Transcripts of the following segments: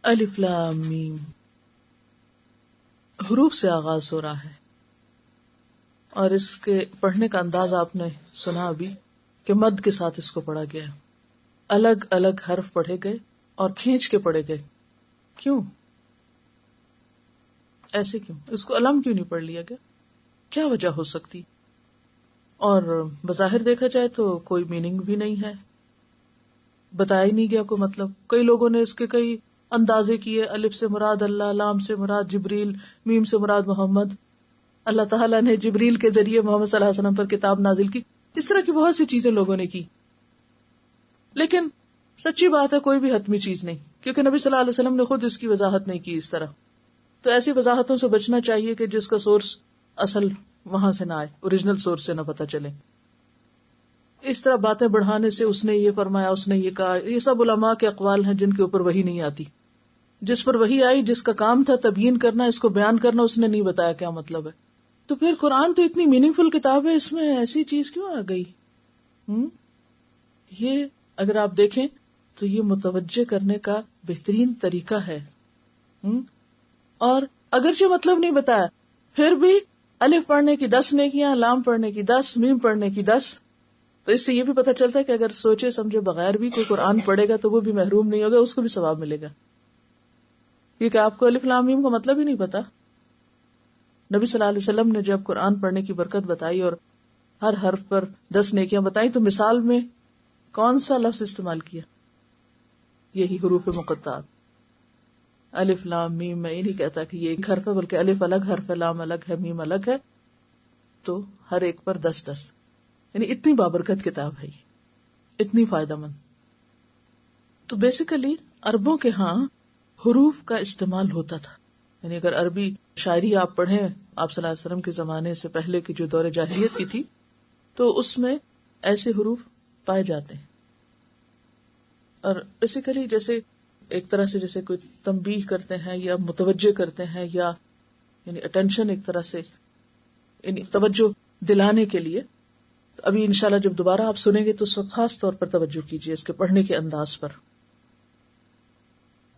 الف لام میم، حروف سے آغاز ہو رہا ہے، اور اس کے پڑھنے کا انداز آپ نے سنا ابھی کہ مد کے ساتھ اس کو پڑھا گیا، الگ الگ حرف پڑھے گئے اور کھینچ کے پڑھے گئے. کیوں ایسے؟ کیوں اس کو علم کیوں نہیں پڑھ لیا گیا؟ کیا وجہ ہو سکتی؟ اور بظاہر دیکھا جائے تو کوئی میننگ بھی نہیں ہے، بتایا ہی نہیں گیا کوئی مطلب. کئی لوگوں نے اس کے کئی اندازے کیے، الف سے مراد اللہ، لام سے مراد جبریل، میم سے مراد محمد، اللہ تعالیٰ نے جبریل کے ذریعے محمد صلی اللہ علیہ وسلم پر کتاب نازل کی. اس طرح کی بہت سی چیزیں لوگوں نے کی، لیکن سچی بات ہے کوئی بھی حتمی چیز نہیں، کیونکہ نبی صلی اللہ علیہ وسلم نے خود اس کی وضاحت نہیں کی اس طرح. تو ایسی وضاحتوں سے بچنا چاہیے کہ جس کا سورس اصل وہاں سے نہ آئے، اوریجنل سورس سے نہ پتہ چلے. اس طرح باتیں بڑھانے سے اس نے یہ فرمایا، اس نے یہ کہا، یہ سب علماء کے اقوال ہیں جن کے اوپر وحی نہیں آتی. جس پر وحی آئی، جس کا کام تھا تبیین کرنا، اس کو بیان کرنا، اس نے نہیں بتایا کیا مطلب ہے. تو پھر قرآن تو اتنی میننگ فل کتاب ہے، اس میں ایسی چیز کیوں آ گئی؟ یہ اگر آپ دیکھیں تو یہ متوجہ کرنے کا بہترین طریقہ ہے. اور اگرچہ مطلب نہیں بتایا، پھر بھی الف پڑھنے کی 10 نیکیاں، لام پڑھنے کی 10، میم پڑھنے کی 10. تو اس سے یہ بھی پتہ چلتا ہے کہ اگر سوچے سمجھے بغیر بھی کوئی قرآن پڑھے گا تو وہ بھی محروم نہیں ہوگا، اس کو بھی ثواب ملے گا. کیونکہ آپ کو الف لام میم کا مطلب ہی نہیں پتا. نبی صلی اللہ علیہ وسلم نے جب قرآن پڑھنے کی برکت بتائی اور ہر حرف پر 10 نیکیاں بتائی تو مثال میں کون سا لفظ استعمال کیا؟ یہی حروف مقطعات، الف لام میم. میں یہ نہیں کہتا کہ یہ ایک حرف ہے، بلکہ الف الگ حرف ہے، لام الگ ہے، میم الگ ہے، تو ہر ایک پر 10 یعنی اتنی بابرکت کتاب ہے، اتنی فائدہ مند. تو بیسیکلی عربوں کے ہاں حروف کا استعمال ہوتا تھا. یعنی اگر عربی شاعری آپ پڑھیں، آپ صلی اللہ علیہ وسلم کے زمانے سے پہلے کی جو دور جاہلیت کی تھی، تو اس میں ایسے حروف پائے جاتے ہیں. اور بیسیکلی جیسے ایک طرح سے جیسے کوئی تنبیہ کرتے ہیں یا متوجہ کرتے ہیں، یا یعنی اٹینشن، ایک طرح سے یعنی توجہ دلانے کے لیے. تو ابھی انشاءاللہ جب دوبارہ آپ سنیں گے تو اس وقت خاص طور پر توجہ کیجیے اس کے پڑھنے کے انداز پر.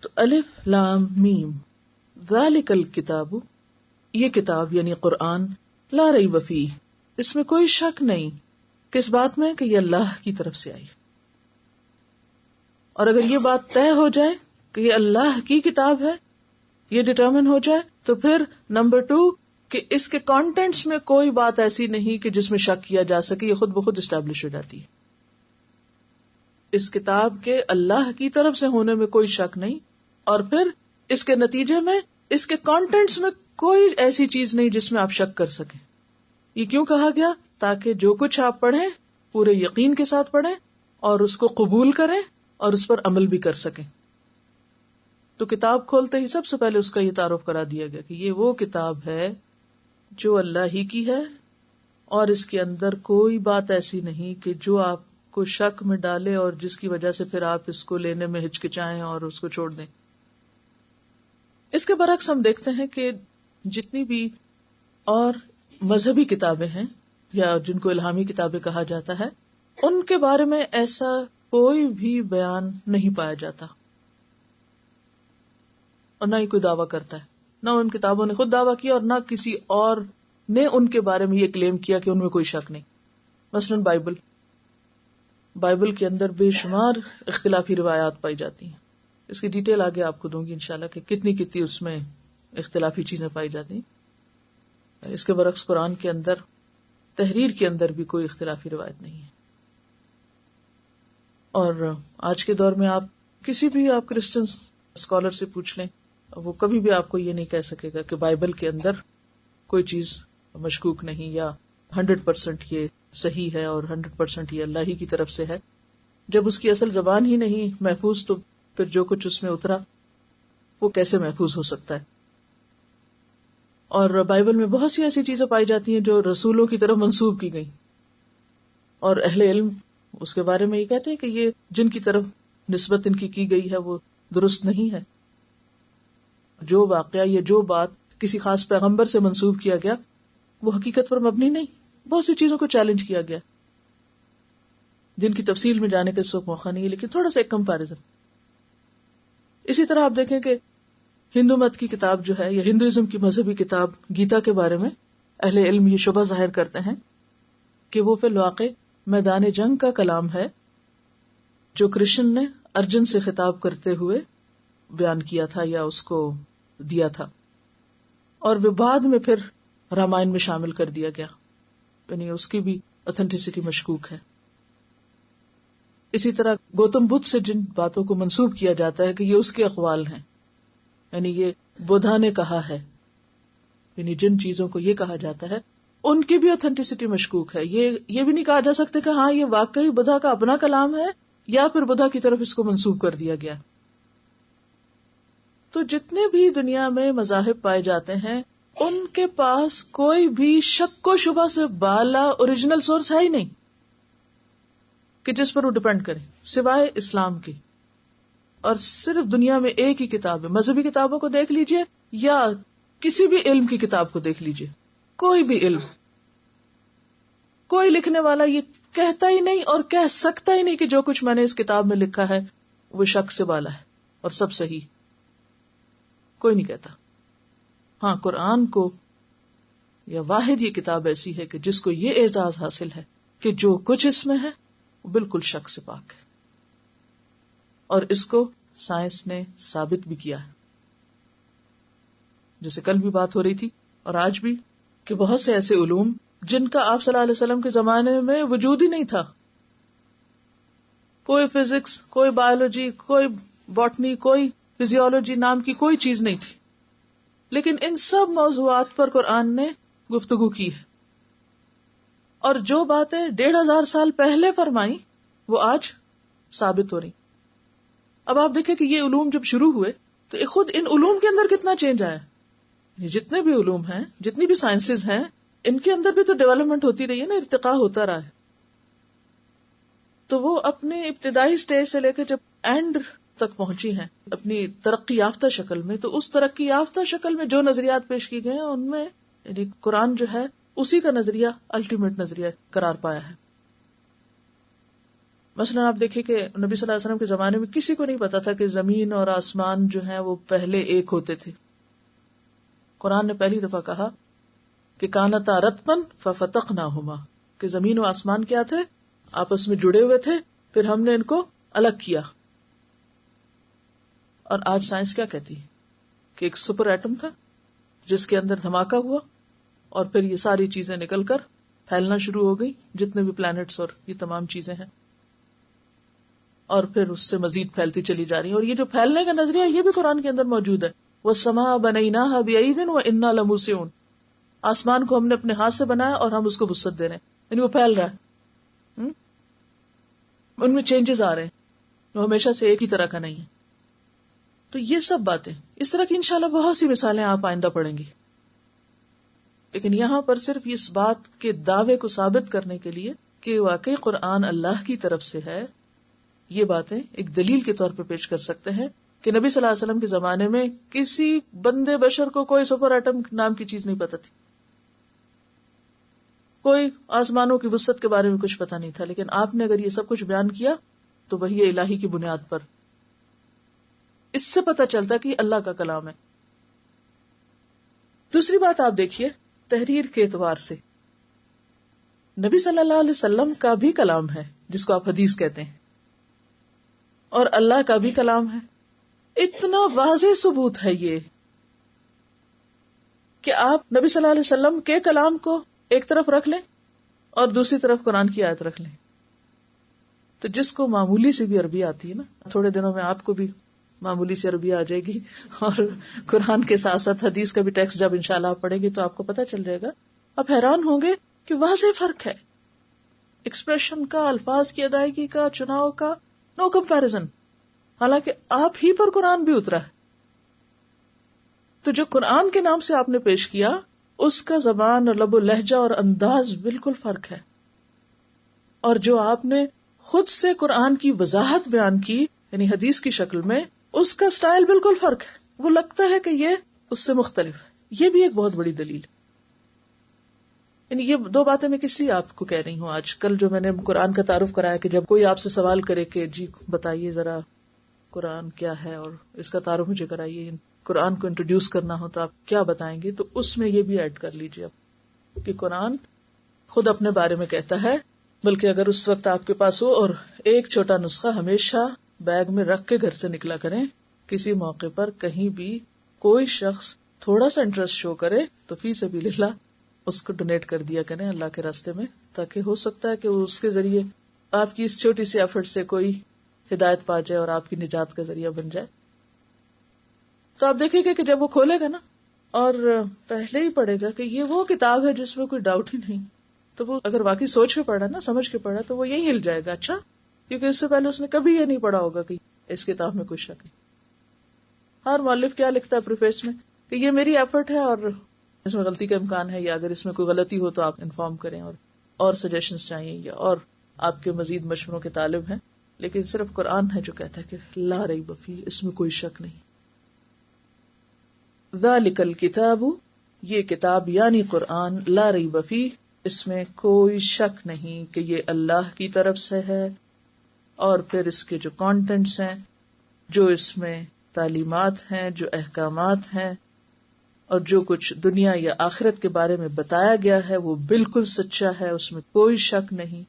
تو الف لام میم ذالک الکتاب، یہ کتاب یعنی قرآن، لا ریب فیہ، اس میں کوئی شک نہیں. کس بات میں؟ کہ یہ اللہ کی طرف سے آئی. اور اگر یہ بات طے ہو جائے کہ یہ اللہ کی کتاب ہے، یہ ڈٹرمن ہو جائے، تو پھر نمبر 2 کہ اس کے کانٹینٹس میں کوئی بات ایسی نہیں کہ جس میں شک کیا جا سکے، یہ خود بخود اسٹیبلش ہو جاتی ہے. اس کتاب کے اللہ کی طرف سے ہونے میں کوئی شک نہیں، اور پھر اس کے نتیجے میں اس کے کانٹینٹس میں کوئی ایسی چیز نہیں جس میں آپ شک کر سکیں. یہ کیوں کہا گیا؟ تاکہ جو کچھ آپ پڑھیں پورے یقین کے ساتھ پڑھیں اور اس کو قبول کریں اور اس پر عمل بھی کر سکیں. تو کتاب کھولتے ہی سب سے پہلے اس کا یہ تعارف کرا دیا گیا کہ یہ وہ کتاب ہے جو اللہ ہی کی ہے، اور اس کے اندر کوئی بات ایسی نہیں کہ جو آپ کو شک میں ڈالے اور جس کی وجہ سے پھر آپ اس کو لینے میں ہچکچائیں اور اس کو چھوڑ دیں. اس کے برعکس ہم دیکھتے ہیں کہ جتنی بھی اور مذہبی کتابیں ہیں یا جن کو الہامی کتابیں کہا جاتا ہے، ان کے بارے میں ایسا کوئی بھی بیان نہیں پایا جاتا، اور نہ ہی کوئی دعویٰ کرتا ہے. نہ ان کتابوں نے خود دعویٰ کیا اور نہ کسی اور نے ان کے بارے میں یہ کلیم کیا کہ ان میں کوئی شک نہیں. مثلاً بائبل کے اندر بے شمار اختلافی روایات پائی جاتی ہیں. اس کی ڈیٹیل آگے آپ کو دوں گی انشاءاللہ کہ کتنی اس میں اختلافی چیزیں پائی جاتی ہیں. اس کے برعکس قرآن کے اندر تحریر کے اندر بھی کوئی اختلافی روایت نہیں ہے. اور آج کے دور میں آپ کسی بھی آپ کرسچن اسکالر سے پوچھ لیں، وہ کبھی بھی آپ کو یہ نہیں کہہ سکے گا کہ بائبل کے اندر کوئی چیز مشکوک نہیں یا 100% یہ صحیح ہے اور 100% یہ اللہ ہی کی طرف سے ہے. جب اس کی اصل زبان ہی نہیں محفوظ تو پھر جو کچھ اس میں اترا وہ کیسے محفوظ ہو سکتا ہے. اور بائبل میں بہت سی ایسی چیزیں پائی جاتی ہیں جو رسولوں کی طرف منسوب کی گئی، اور اہل علم اس کے بارے میں یہ کہتے ہیں کہ یہ جن کی طرف نسبت ان کی گئی ہے وہ درست نہیں ہے. جو واقعہ یا جو بات کسی خاص پیغمبر سے منسوب کیا گیا وہ حقیقت پر مبنی نہیں. بہت سی چیزوں کو چیلنج کیا گیا جن کی تفصیل میں جانے کا اس وقت موقع نہیں ہے، لیکن تھوڑا سا ایک کمپیرزن. اسی طرح آپ دیکھیں کہ ہندو مت کی کتاب جو ہے یا ہندوازم کی مذہبی کتاب گیتا کے بارے میں اہل علم یہ شبہ ظاہر کرتے ہیں کہ وہ فی الواقع میدان جنگ کا کلام ہے جو کرشن نے ارجن سے خطاب کرتے ہوئے بیان کیا تھا یا اس کو دیا تھا، اور وہ بعد میں پھر رامائن میں شامل کر دیا گیا، یعنی اس کی بھی اوتھینٹسٹی مشکوک ہے۔ اسی طرح گوتم بدھ سے جن باتوں کو منسوب کیا جاتا ہے کہ یہ اس کے اقوال ہیں، یعنی یہ بدھا نے کہا ہے، یعنی جن چیزوں کو یہ کہا جاتا ہے ان کی بھی اوتھینٹسٹی مشکوک ہے۔ یہ بھی نہیں کہا جا سکتا کہ ہاں یہ واقعی بدھا کا اپنا کلام ہے یا پھر بدھا کی طرف اس کو منسوب کر دیا گیا۔ تو جتنے بھی دنیا میں مذاہب پائے جاتے ہیں ان کے پاس کوئی بھی شک و شبہ سے بالا اوریجنل سورس ہے ہی نہیں کہ جس پر وہ ڈپینڈ کرے، سوائے اسلام کے۔ اور صرف دنیا میں ایک ہی کتاب ہے، مذہبی کتابوں کو دیکھ لیجئے یا کسی بھی علم کی کتاب کو دیکھ لیجئے، کوئی بھی علم، کوئی لکھنے والا یہ کہتا ہی نہیں اور کہہ سکتا ہی نہیں کہ جو کچھ میں نے اس کتاب میں لکھا ہے وہ شک سے بالا ہے اور سب صحیح، کوئی نہیں کہتا۔ ہاں قرآن کو یا واحد یہ کتاب ایسی ہے کہ جس کو یہ اعزاز حاصل ہے کہ جو کچھ اس میں ہے وہ بالکل شک سے پاک ہے، اور اس کو سائنس نے ثابت بھی کیا ہے۔ جیسے کل بھی بات ہو رہی تھی اور آج بھی کہ بہت سے ایسے علوم جن کا آپ صلی اللہ علیہ وسلم کے زمانے میں وجود ہی نہیں تھا، کوئی فزکس، کوئی بایولوجی، کوئی باٹنی، کوئی فزیولوجی نام کی کوئی چیز نہیں تھی، لیکن ان سب موضوعات پر قرآن نے گفتگو کی ہے، اور جو باتیں 1500 سال پہلے فرمائی وہ آج ثابت ہو رہی۔ اب آپ دیکھیں کہ یہ علوم جب شروع ہوئے تو خود ان علوم کے اندر کتنا چینج آیا، جتنے بھی علوم ہیں، جتنی بھی سائنسز ہیں، ان کے اندر بھی تو ڈیولپمنٹ ہوتی رہی ہے نا، ارتقاء ہوتا رہا ہے۔ تو وہ اپنے ابتدائی سٹیج سے لے کے جب اینڈ تک پہنچی ہیں اپنی ترقی یافتہ شکل میں، تو اس ترقی یافتہ شکل میں جو نظریات پیش کی گئے ہیں ان میں یعنی قرآن جو ہے اسی کا نظریہ الٹیمیٹ نظریہ قرار پایا ہے۔ مثلا آپ دیکھیں کہ نبی صلی اللہ علیہ وسلم کے زمانے میں کسی کو نہیں پتا تھا کہ زمین اور آسمان جو ہیں وہ پہلے ایک ہوتے تھے۔ قرآن نے پہلی دفعہ کہا کہ کانتا رتقا ففتقناہما، کہ زمین و آسمان کیا تھے، آپس میں جڑے ہوئے تھے، پھر ہم نے ان کو الگ کیا۔ اور آج سائنس کیا کہتی ہے کہ ایک سپر ایٹم تھا جس کے اندر دھماکہ ہوا اور پھر یہ ساری چیزیں نکل کر پھیلنا شروع ہو گئی، جتنے بھی پلانٹس اور یہ تمام چیزیں ہیں، اور پھر اس سے مزید پھیلتی چلی جا رہی ہیں۔ اور یہ جو پھیلنے کا نظریہ یہ بھی قرآن کے اندر موجود ہے، وَالسَّمَاءَ بَنَيْنَاهَا بِأَيْدٍ وَإِنَّا لَمُوسِعُونَ، آسمان کو ہم نے اپنے ہاتھ سے بنایا اور ہم اس کو وسعت دے رہے ہیں، یعنی وہ پھیل رہا ہے، ان میں چینجز آ رہے ہیں، وہ ہمیشہ سے ایک ہی طرح کا نہیں ہے۔ تو یہ سب باتیں اس طرح کی انشاءاللہ بہت سی مثالیں آپ آئندہ پڑھیں گی، لیکن یہاں پر صرف اس بات کے دعوے کو ثابت کرنے کے لیے کہ واقعی قرآن اللہ کی طرف سے ہے، یہ باتیں ایک دلیل کے طور پہ پیش کر سکتے ہیں کہ نبی صلی اللہ علیہ وسلم کے زمانے میں کسی بندے بشر کو کوئی سپر ایٹم نام کی چیز نہیں پتا تھی، کوئی آسمانوں کی وسعت کے بارے میں کچھ پتا نہیں تھا، لیکن آپ نے اگر یہ سب کچھ بیان کیا تو وحی الہی کی بنیاد پر، اس سے پتا چلتا کہ یہ اللہ کا کلام ہے۔ دوسری بات آپ دیکھیے تحریر کے اعتبار سے، نبی صلی اللہ علیہ وسلم کا بھی کلام ہے جس کو آپ حدیث کہتے ہیں، اور اللہ کا بھی کلام ہے۔ اتنا واضح ثبوت ہے یہ کہ آپ نبی صلی اللہ علیہ وسلم کے کلام کو ایک طرف رکھ لیں اور دوسری طرف قرآن کی آیت رکھ لیں، تو جس کو معمولی سی بھی عربی آتی ہے نا، تھوڑے دنوں میں آپ کو بھی معمولی سی عربی آ جائے گی، اور قرآن کے ساتھ ساتھ حدیث کا بھی ٹیکسٹ جب انشاءاللہ آپ پڑھیں گے تو آپ کو پتہ چل جائے گا، آپ حیران ہوں گے کہ واضح فرق ہے ایکسپریشن کا، الفاظ کی ادائیگی کا، چناؤ کا، نو کمپیرزن، حالانکہ آپ ہی پر قرآن بھی اترا ہے۔ تو جو قرآن کے نام سے آپ نے پیش کیا اس کا زبان اور لب و لہجہ اور انداز بالکل فرق ہے، اور جو آپ نے خود سے قرآن کی وضاحت بیان کی یعنی حدیث کی شکل میں، اس کا سٹائل بالکل فرق ہے، وہ لگتا ہے کہ یہ اس سے مختلف ہے۔ یہ بھی ایک بہت بڑی دلیل ہے۔ یعنی یہ دو باتیں میں کس لیے آپ کو کہہ رہی ہوں آج کل، جو میں نے قرآن کا تعارف کرایا کہ جب کوئی آپ سے سوال کرے کہ جی بتائیے ذرا قرآن کیا ہے اور اس کا تعارف مجھے کرائیے، قرآن کو انٹروڈیوس کرنا ہو تو آپ کیا بتائیں گے، تو اس میں یہ بھی ایڈ کر لیجیے آپ کہ قرآن خود اپنے بارے میں کہتا ہے، بلکہ اگر اس وقت آپ کے پاس ہو اور ایک چھوٹا نسخہ ہمیشہ بیگ میں رکھ کے گھر سے نکلا کریں، کسی موقع پر کہیں بھی کوئی شخص تھوڑا سا انٹرسٹ شو کرے تو فی سبیل اللہ اس کو ڈونیٹ کر دیا کریں اللہ کے راستے میں، تاکہ ہو سکتا ہے کہ اس کے ذریعے آپ کی اس چھوٹی سی ایفرٹ سے کوئی ہدایت پا جائے اور آپ کی نجات کا ذریعہ بن جائے. تو آپ دیکھیں گے کہ جب وہ کھولے گا نا اور پہلے ہی پڑھے گا کہ یہ وہ کتاب ہے جس میں کوئی ڈاؤٹ ہی نہیں، تو وہ اگر واقعی سوچ کے پڑھا نا، سمجھ کے پڑھا، تو وہ یہی ہل جائے گا. اچھا، کیونکہ اس سے پہلے اس نے کبھی یہ نہیں پڑھا ہوگا کہ اس کتاب میں کوئی شک نہیں. ہر مؤلف کیا لکھتا ہے پریفیس میں کہ یہ میری ایفرٹ ہے اور اس میں غلطی کا امکان ہے، یا اگر اس میں کوئی غلطی ہو تو آپ انفارم کریں، اور سجیشنز چاہیے یا اور آپ کے مزید مشوروں کے طالب ہیں. لیکن صرف قرآن ہے جو کہتا ہے کہ لا ریب فیہ، اس میں کوئی شک نہیں. ذالک الکتاب، یہ کتاب یعنی قرآن، لا ریب فیہ، اس میں کوئی شک نہیں کہ یہ اللہ کی طرف سے ہے. اور پھر اس کے جو کانٹینٹس ہیں، جو اس میں تعلیمات ہیں، جو احکامات ہیں، اور جو کچھ دنیا یا آخرت کے بارے میں بتایا گیا ہے وہ بالکل سچا ہے، اس میں کوئی شک نہیں.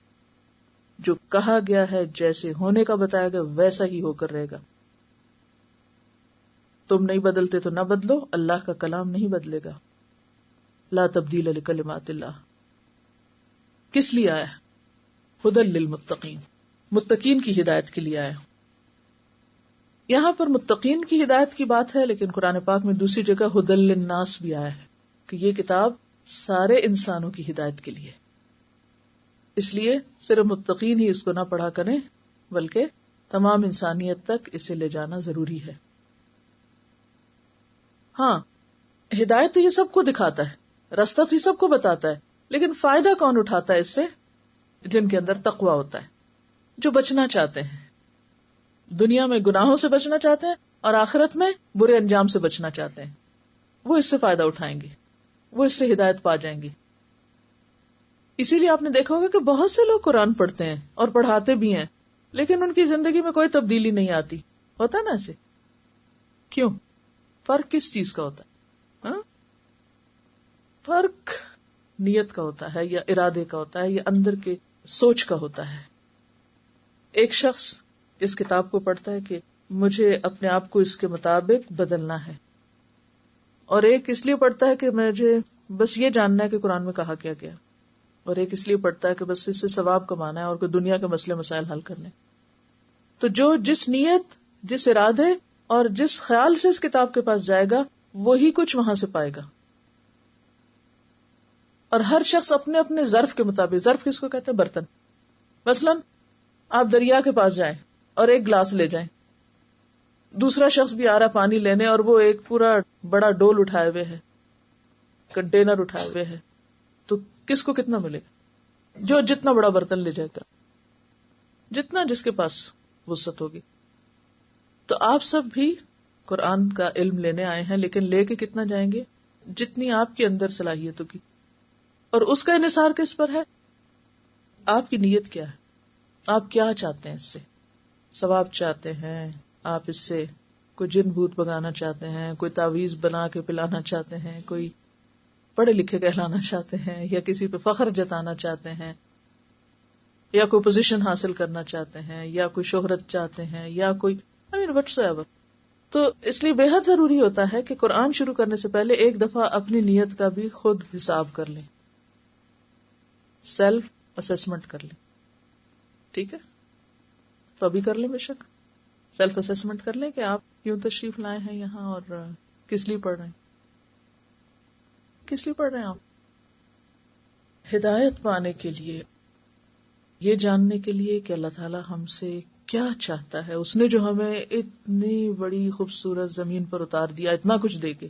جو کہا گیا ہے، جیسے ہونے کا بتایا گیا ویسا ہی ہو کر رہے گا. تم نہیں بدلتے تو نہ بدلو، اللہ کا کلام نہیں بدلے گا. لا تبدیل لکلمات اللہ. کس لیے آیا؟ ھدی للمتقین، متقین کی ہدایت کے لیے آیا. یہاں پر متقین کی ہدایت کی بات ہے، لیکن قرآن پاک میں دوسری جگہ ھدی للناس بھی آیا ہے کہ یہ کتاب سارے انسانوں کی ہدایت کے لیے. اس لیے صرف متقین ہی اس کو نہ پڑھا کریں، بلکہ تمام انسانیت تک اسے لے جانا ضروری ہے. ہاں، ہدایت تو یہ سب کو دکھاتا ہے، راستہ تو یہ سب کو بتاتا ہے، لیکن فائدہ کون اٹھاتا ہے اس سے؟ جن کے اندر تقویٰ ہوتا ہے، جو بچنا چاہتے ہیں، دنیا میں گناہوں سے بچنا چاہتے ہیں اور آخرت میں برے انجام سے بچنا چاہتے ہیں، وہ اس سے فائدہ اٹھائیں گے، وہ اس سے ہدایت پا جائیں گے. اسی لیے آپ نے دیکھا ہوگا کہ بہت سے لوگ قرآن پڑھتے ہیں اور پڑھاتے بھی ہیں، لیکن ان کی زندگی میں کوئی تبدیلی نہیں آتی. ہوتا نا ایسے؟ کیوں؟ فرق کس چیز کا ہوتا ہے؟ ہاں؟ فرق نیت کا ہوتا ہے یا ارادے کا ہوتا ہے یا اندر کے سوچ کا ہوتا ہے. ایک شخص اس کتاب کو پڑھتا ہے کہ مجھے اپنے آپ کو اس کے مطابق بدلنا ہے، اور ایک اس لیے پڑھتا ہے کہ مجھے بس یہ جاننا ہے کہ قرآن میں کہا کیا گیا، اور ایک اس لیے پڑھتا ہے کہ بس اس سے ثواب کمانا ہے اور کوئی دنیا کے مسئلے مسائل حل کرنے. تو جو جس نیت، جس ارادے اور جس خیال سے اس کتاب کے پاس جائے گا وہی کچھ وہاں سے پائے گا. اور ہر شخص اپنے اپنے ظرف کے مطابق، ظرف کس کو کہتے ہیں؟ برتن. مثلا آپ دریا کے پاس جائیں اور ایک گلاس لے جائیں، دوسرا شخص بھی آ رہا پانی لینے اور وہ ایک پورا بڑا ڈول اٹھائے ہوئے ہے، کنٹینر اٹھائے ہوئے ہے، تو کس کو کتنا ملے گا؟ جو جتنا بڑا برتن لے جائے گا، جتنا جس کے پاس وسعت ہوگی. تو آپ سب بھی قرآن کا علم لینے آئے ہیں، لیکن لے کے کتنا جائیں گے؟ جتنی آپ کے اندر صلاحیت ہوگی. اور اس کا انحصار کس پر ہے؟ آپ کی نیت کیا ہے؟ آپ کیا چاہتے ہیں اس سے؟ ثواب چاہتے ہیں؟ آپ اس سے کوئی جن بھوت بگانا چاہتے ہیں؟ کوئی تعویذ بنا کے پلانا چاہتے ہیں؟ کوئی پڑھے لکھے کہلانا چاہتے ہیں؟ یا کسی پہ فخر جتانا چاہتے ہیں؟ یا کوئی پوزیشن حاصل کرنا چاہتے ہیں؟ یا کوئی شہرت چاہتے ہیں؟ یا کوئی whatsoever. تو اس لیے بے حد ضروری ہوتا ہے کہ قرآن شروع کرنے سے پہلے ایک دفعہ اپنی نیت کا بھی خود حساب کر لیں، سیلف اسیسمنٹ کر لیں. ٹھیک ہے؟ تو ابھی کر لیں، بے شک سیلف اسیسمنٹ کر لیں کہ آپ کیوں تشریف لائے ہیں یہاں اور کس لیے پڑھ رہے ہیں. کس لیے پڑھ رہے ہیں آپ؟ ہدایت پانے کے لیے، یہ جاننے کے لیے کہ اللہ تعالیٰ ہم سے کیا چاہتا ہے. اس نے جو ہمیں اتنی بڑی خوبصورت زمین پر اتار دیا، اتنا کچھ دے کے.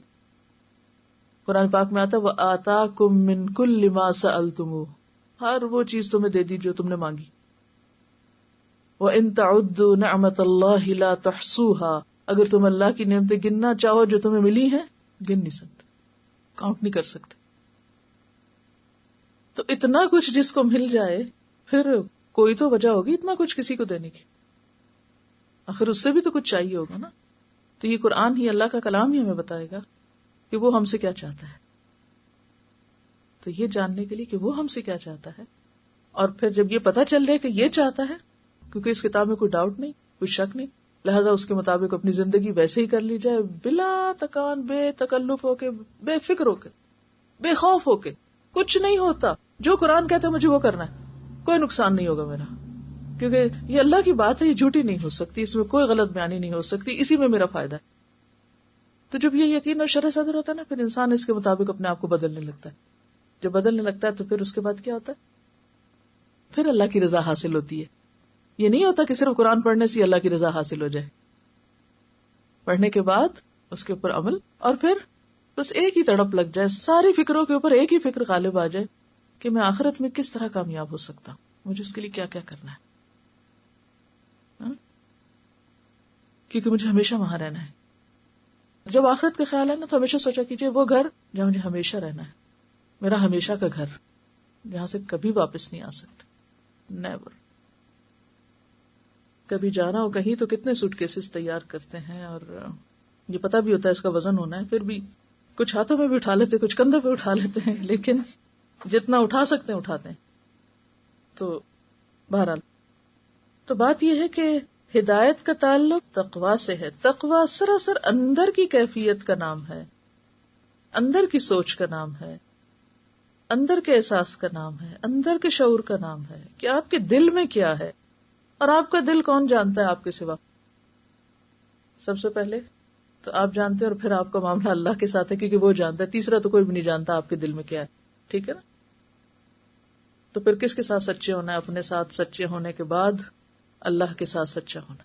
قرآن پاک میں آتا وَآتَاكُم مِّن كُلِّ مَا سَأَلْتُمُوهُ، ہر وہ چیز تمہیں دے دی جو تم نے مانگی. وَإِن تَعُدُّوا نِعْمَةَ اللَّهِ لَا تُحْصُوهَا، اگر تم اللہ کی نعمتیں گننا چاہو جو تمہیں ملی ہیں، گن نہیں سکتے، کاؤنٹ نہیں کر سکتے. تو اتنا کچھ جس کو مل جائے، پھر کوئی تو وجہ ہوگی اتنا کچھ کسی کو دینے کی. آخر اس سے بھی تو کچھ چاہیے ہوگا نا. تو یہ قرآن ہی، اللہ کا کلام ہی ہمیں بتائے گا کہ وہ ہم سے کیا چاہتا ہے. تو یہ جاننے کے لیے کہ وہ ہم سے کیا چاہتا ہے، اور پھر جب یہ پتہ چل جائے کہ یہ چاہتا ہے، کیونکہ اس کتاب میں کوئی ڈاؤٹ نہیں، کوئی شک نہیں، لہذا اس کے مطابق اپنی زندگی ویسے ہی کر لی جائے، بلا تکان، بے تکلف ہو کے، بے فکر ہو کے، بے خوف ہو کے. کچھ نہیں ہوتا، جو قرآن کہتا ہے مجھے وہ کرنا ہے، کوئی نقصان نہیں ہوگا میرا، کیونکہ یہ اللہ کی بات ہے، یہ جھوٹی نہیں ہو سکتی، اس میں کوئی غلط بیانی نہیں ہو سکتی، اسی میں میرا فائدہ ہے. تو جب یہ یقین اور شرح صدر ہوتا ہے نا، پھر انسان اس کے مطابق اپنے آپ کو بدلنے لگتا ہے. جب بدلنے لگتا ہے تو پھر اس کے بعد کیا ہوتا ہے؟ پھر اللہ کی رضا حاصل ہوتی ہے. یہ نہیں ہوتا کہ صرف قرآن پڑھنے سے اللہ کی رضا حاصل ہو جائے. پڑھنے کے بعد اس کے اوپر عمل، اور پھر بس ایک ہی تڑپ لگ جائے، ساری فکروں کے اوپر ایک ہی فکر غالب آ جائے کہ میں آخرت میں کس طرح کامیاب ہو سکتا ہوں، مجھے اس کے لیے کیا کیا کرنا ہے، کیونکہ مجھے ہمیشہ وہاں رہنا ہے. جب آخرت کا خیال ہے نا تو ہمیشہ سوچا کیجیے وہ گھر جہاں مجھے ہمیشہ رہنا ہے، میرا ہمیشہ کا گھر جہاں سے کبھی واپس نہیں آ سکتا. نیور. کبھی جانا ہو کہیں تو کتنے سوٹ کیسز تیار کرتے ہیں، اور یہ پتہ بھی ہوتا ہے اس کا وزن ہونا ہے، پھر بھی کچھ ہاتھوں میں بھی اٹھا لیتے، کچھ کندھوں پہ اٹھا لیتے ہیں، لیکن جتنا اٹھا سکتے ہیں اٹھاتے ہیں. تو بہرحال تو بات یہ ہے کہ ہدایت کا تعلق تقویٰ سے ہے. تقویٰ سراسر اندر کی کیفیت کا نام ہے، اندر کی سوچ کا نام ہے، اندر کے احساس کا نام ہے، اندر کے شعور کا نام ہے کہ آپ کے دل میں کیا ہے. اور آپ کا دل کون جانتا ہے آپ کے سوا؟ سب سے پہلے تو آپ جانتے ہیں، اور پھر آپ کا معاملہ اللہ کے ساتھ ہے کیونکہ وہ جانتا ہے. تیسرا تو کوئی بھی نہیں جانتا آپ کے دل میں کیا ہے. ٹھیک ہے نا؟ تو پھر کس کے ساتھ سچے ہونا ہے؟ اپنے ساتھ سچے ہونے کے بعد اللہ کے ساتھ سچا ہونا.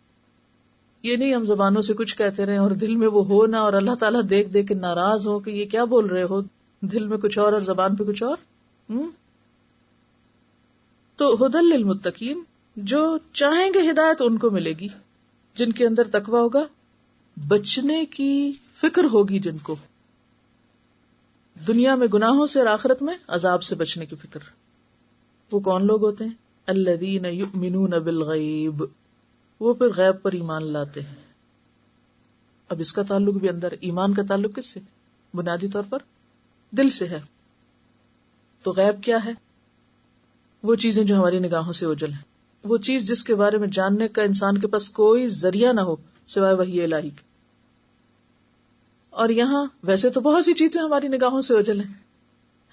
یہ نہیں ہم زبانوں سے کچھ کہتے رہے اور دل میں وہ ہو نہ، اور اللہ تعالیٰ دیکھ دیکھ کے ناراض ہو کہ یہ کیا بول رہے ہو، دل میں کچھ اور زبان پہ کچھ اور. تو ہدی للمتقین، جو چاہیں گے ہدایت ان کو ملے گی، جن کے اندر تقویٰ ہوگا، بچنے کی فکر ہوگی، جن کو دنیا میں گناہوں سے اور آخرت میں عذاب سے بچنے کی فکر. وہ کون لوگ ہوتے ہیں؟ الذین یؤمنون بالغیب، وہ پھر غیب پر ایمان لاتے ہیں. اب اس کا تعلق بھی اندر، ایمان کا تعلق کس سے؟ بنیادی طور پر دل سے ہے. تو غیب کیا ہے؟ وہ چیزیں جو ہماری نگاہوں سے اوجھل ہیں، وہ چیز جس کے بارے میں جاننے کا انسان کے پاس کوئی ذریعہ نہ ہو سوائے وحی الہی کے. اور یہاں ویسے تو بہت سی چیزیں ہماری نگاہوں سے اوجھل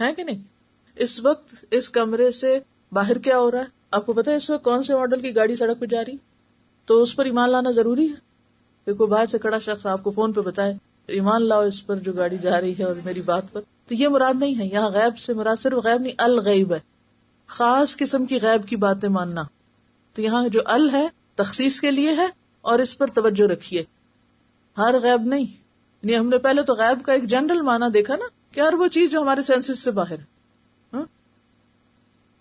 ہیں کہ نہیں؟ اس وقت اس کمرے سے باہر کیا ہو رہا ہے؟ آپ کو پتا ہے اس وقت کون سے ماڈل کی گاڑی سڑک پہ جا رہی؟ تو اس پر ایمان لانا ضروری ہے کہ کوئی باہر سے کھڑا شخص آپ کو فون پہ بتائے ایمان لاؤ اس پر جو گاڑی جا رہی ہے اور میری بات پر. تو یہ مراد نہیں ہے یہاں. غیب سے مراد صرف غیب نہیں، الغیب ہے، خاص قسم کی غیب کی باتیں ماننا. تو یہاں جو ال ہے تخصیص کے لیے ہے، اور اس پر توجہ رکھیے. ہر غیب نہیں، یعنی ہم نے پہلے تو غیب کا ایک جنرل معنی دیکھا نا کہ ہر وہ چیز جو ہمارے سینسز سے باہر ہے،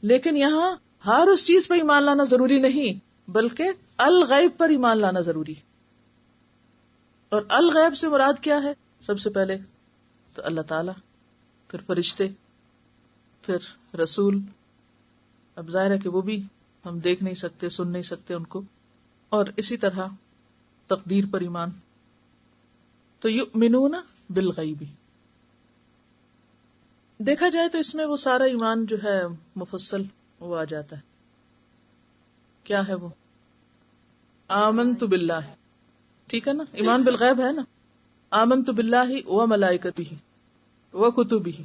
لیکن یہاں ہر اس چیز پہ ایمان لانا ضروری نہیں، بلکہ الغیب پر ایمان لانا ضروری. اور الغیب سے مراد کیا ہے؟ سب سے پہلے تو اللہ تعالی، پھر فرشتے، پھر رسول. اب ظاہر ہے کہ وہ بھی ہم دیکھ نہیں سکتے، سن نہیں سکتے ان کو. اور اسی طرح تقدیر پر ایمان. تو یؤمنون بالغیب، دیکھا جائے تو اس میں وہ سارا ایمان جو ہے مفصل وہ آ جاتا ہے. کیا ہے وہ؟ آمنت باللہ. ٹھیک ہے نا؟ ایمان بالغیب ہے نا. آمنت باللہ وملائکتہ وکتبہ.